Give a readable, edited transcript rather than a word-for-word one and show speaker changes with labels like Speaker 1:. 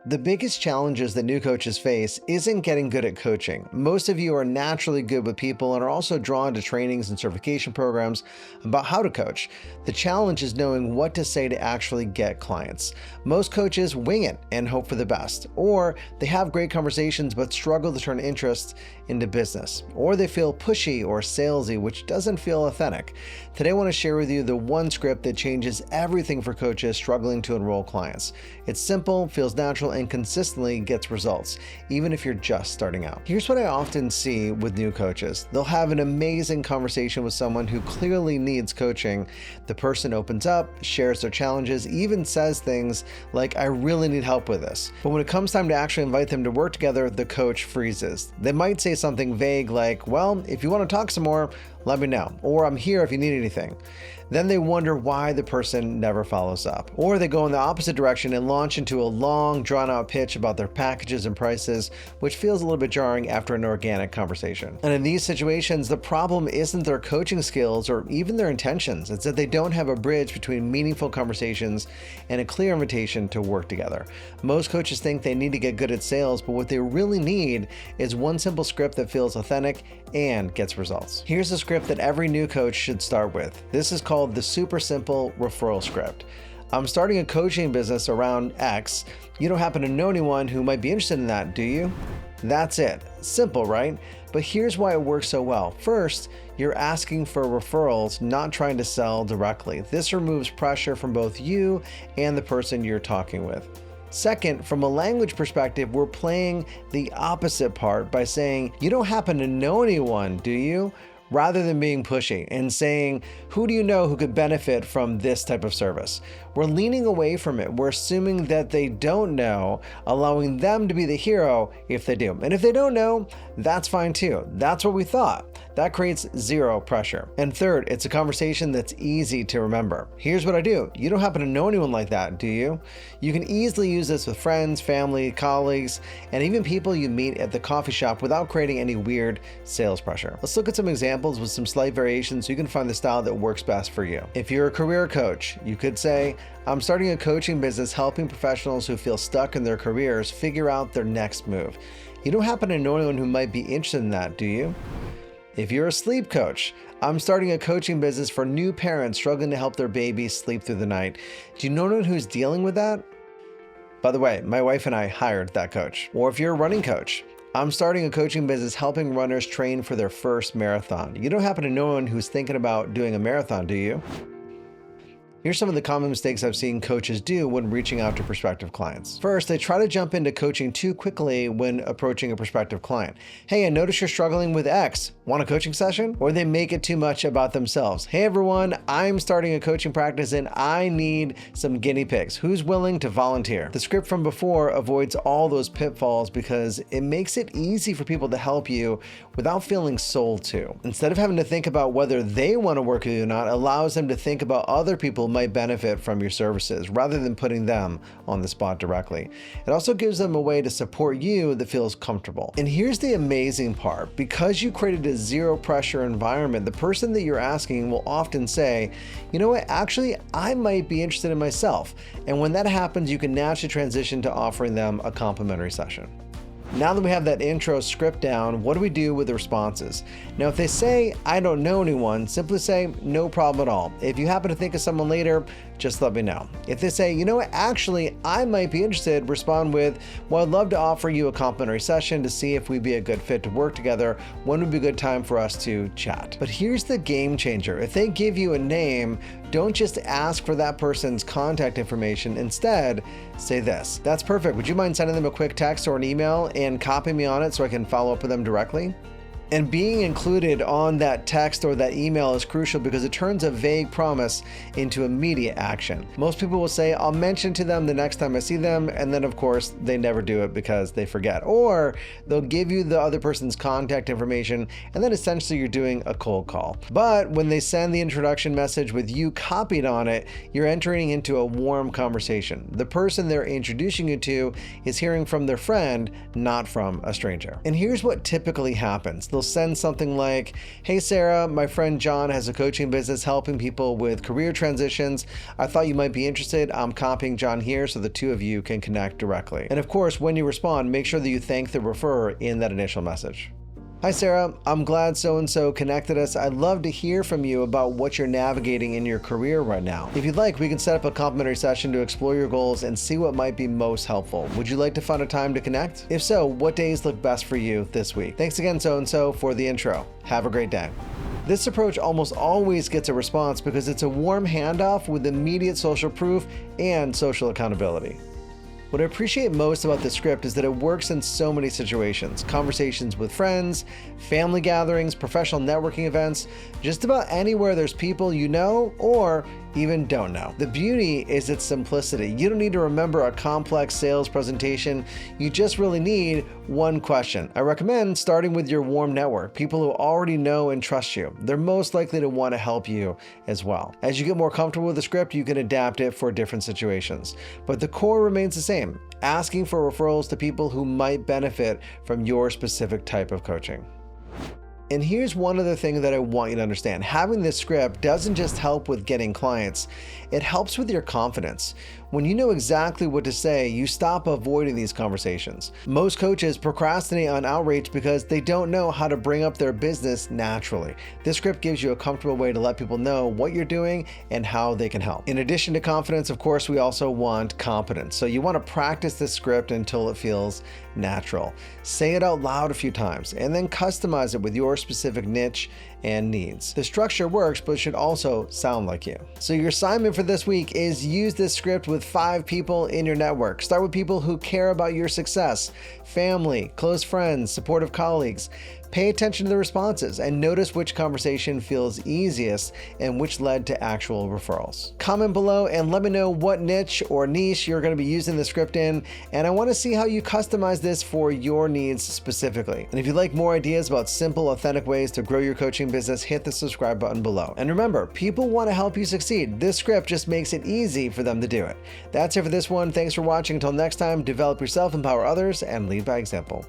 Speaker 1: The biggest challenges that new coaches face isn't getting good at coaching. Most of you are naturally good with people and are also drawn to trainings and certification programs about how to coach. The challenge is knowing what to say to actually get clients. Most coaches wing it and hope for the best, or they have great conversations but struggle to turn interest into business, or they feel pushy or salesy, which doesn't feel authentic. Today I want to share with you the one script that changes everything for coaches struggling to enroll clients. It's simple, feels natural, and consistently gets results, even if you're just starting out. Here's what I often see with new coaches. They'll have an amazing conversation with someone who clearly needs coaching. The person opens up, shares their challenges, even says things like, "I really need help with this." But when it comes time to actually invite them to work together, the coach freezes. They might say something vague like, "Well, if you want to talk some more, let me know," or "I'm here if you need anything." Then they wonder why the person never follows up. Or they go in the opposite direction and launch into a long, drawn-out pitch about their packages and prices, which feels a little bit jarring after an organic conversation. And in these situations, the problem isn't their coaching skills or even their intentions. It's that they don't have a bridge between meaningful conversations and a clear invitation to work together. Most coaches think they need to get good at sales, but what they really need is one simple script that feels authentic and gets results. Here's a script that every new coach should start with. This is called the Super Simple Referral Script. "I'm starting a coaching business around X. You don't happen to know anyone who might be interested in that, do you?" That's it. Simple, right? But here's why it works so well. First, you're asking for referrals, not trying to sell directly. This removes pressure from both you and the person you're talking with. Second, from a language perspective, we're playing the opposite part by saying, "You don't happen to know anyone, do you?" rather than being pushy and saying, "Who do you know who could benefit from this type of service?" We're leaning away from it. We're assuming that they don't know, allowing them to be the hero if they do. And if they don't know, that's fine too. That's what we thought. That creates zero pressure. And third, it's a conversation that's easy to remember. "Here's what I do. You don't happen to know anyone like that, do you?" You can easily use this with friends, family, colleagues, and even people you meet at the coffee shop without creating any weird sales pressure. Let's look at some examples with some slight variations so you can find the style that works best for you. If you're a career coach, you could say, "I'm starting a coaching business helping professionals who feel stuck in their careers figure out their next move. You don't happen to know anyone who might be interested in that, do you?" If you're a sleep coach, "I'm starting a coaching business for new parents struggling to help their babies sleep through the night. Do you know anyone who's dealing with that?" By the way, my wife and I hired that coach. Or if you're a running coach, "I'm starting a coaching business helping runners train for their first marathon. You don't happen to know anyone who's thinking about doing a marathon, do you?" Here's some of the common mistakes I've seen coaches do when reaching out to prospective clients. First, they try to jump into coaching too quickly when approaching a prospective client. "Hey, I noticed you're struggling with X. Want a coaching session?" Or they make it too much about themselves. "Hey everyone, I'm starting a coaching practice and I need some guinea pigs. Who's willing to volunteer?" The script from before avoids all those pitfalls because it makes it easy for people to help you without feeling sold to. Instead of having to think about whether they want to work with you or not, allows them to think about other people might benefit from your services rather than putting them on the spot directly. It also gives them a way to support you that feels comfortable. And here's the amazing part. Because you created a zero pressure environment, the person that you're asking will often say, "You know what, actually, I might be interested in myself." And when that happens, you can naturally transition to offering them a complimentary session. Now that we have that intro script down, what do we do with the responses? Now, if they say, "I don't know anyone," simply say, "No problem at all. If you happen to think of someone later, just let me know." If they say, "You know what, actually, I might be interested," respond with, "Well, I'd love to offer you a complimentary session to see if we'd be a good fit to work together. When would be a good time for us to chat?" But here's the game changer. If they give you a name, don't just ask for that person's contact information. Instead, say this: "That's perfect. Would you mind sending them a quick text or an email and copy me on it so I can follow up with them directly?" And being included on that text or that email is crucial because it turns a vague promise into immediate action. Most people will say, "I'll mention to them the next time I see them," and then of course they never do it because they forget. Or they'll give you the other person's contact information and then essentially you're doing a cold call. But when they send the introduction message with you copied on it, you're entering into a warm conversation. The person they're introducing you to is hearing from their friend, not from a stranger. And here's what typically happens. They'll you'll send something like, "Hey Sarah, my friend John has a coaching business helping people with career transitions. I thought you might be interested. I'm copying John here so the two of you can connect directly." And of course, when you respond, make sure that you thank the referrer in that initial message. "Hi Sarah, I'm glad so-and-so connected us. I'd love to hear from you about what you're navigating in your career right now. If you'd like, we can set up a complimentary session to explore your goals and see what might be most helpful. Would you like to find a time to connect? If so, what days look best for you this week? Thanks again so-and-so for the intro. Have a great day." This approach almost always gets a response because it's a warm handoff with immediate social proof and social accountability. What I appreciate most about this script is that it works in so many situations: conversations with friends, family gatherings, professional networking events, just about anywhere there's people you know or even don't know. The beauty is its simplicity. You don't need to remember a complex sales presentation. You just really need one question. I recommend starting with your warm network, people who already know and trust you. They're most likely to want to help you as well. As you get more comfortable with the script, you can adapt it for different situations. But the core remains the same: asking for referrals to people who might benefit from your specific type of coaching. And here's one other thing that I want you to understand. Having this script doesn't just help with getting clients, it helps with your confidence. When you know exactly what to say, you stop avoiding these conversations. Most coaches procrastinate on outreach because they don't know how to bring up their business naturally. This script gives you a comfortable way to let people know what you're doing and how they can help. In addition to confidence, of course, we also want competence. So you want to practice this script until it feels natural. Say it out loud a few times and then customize it with your specific niche and needs. The structure works, but should also sound like you. So your assignment for this week is use this script with 5 people in your network. Start with people who care about your success: family, close friends, supportive colleagues. Pay attention to the responses and notice which conversation feels easiest and which led to actual referrals. Comment below and let me know what niche or niche you're going to be using the script in, and I want to see how you customize this for your needs specifically. And if you'd like more ideas about simple, authentic ways to grow your coaching business, hit the subscribe button below. And remember, people want to help you succeed. This script just makes it easy for them to do it. That's it for this one. Thanks for watching. Until next time, develop yourself, empower others, and lead by example.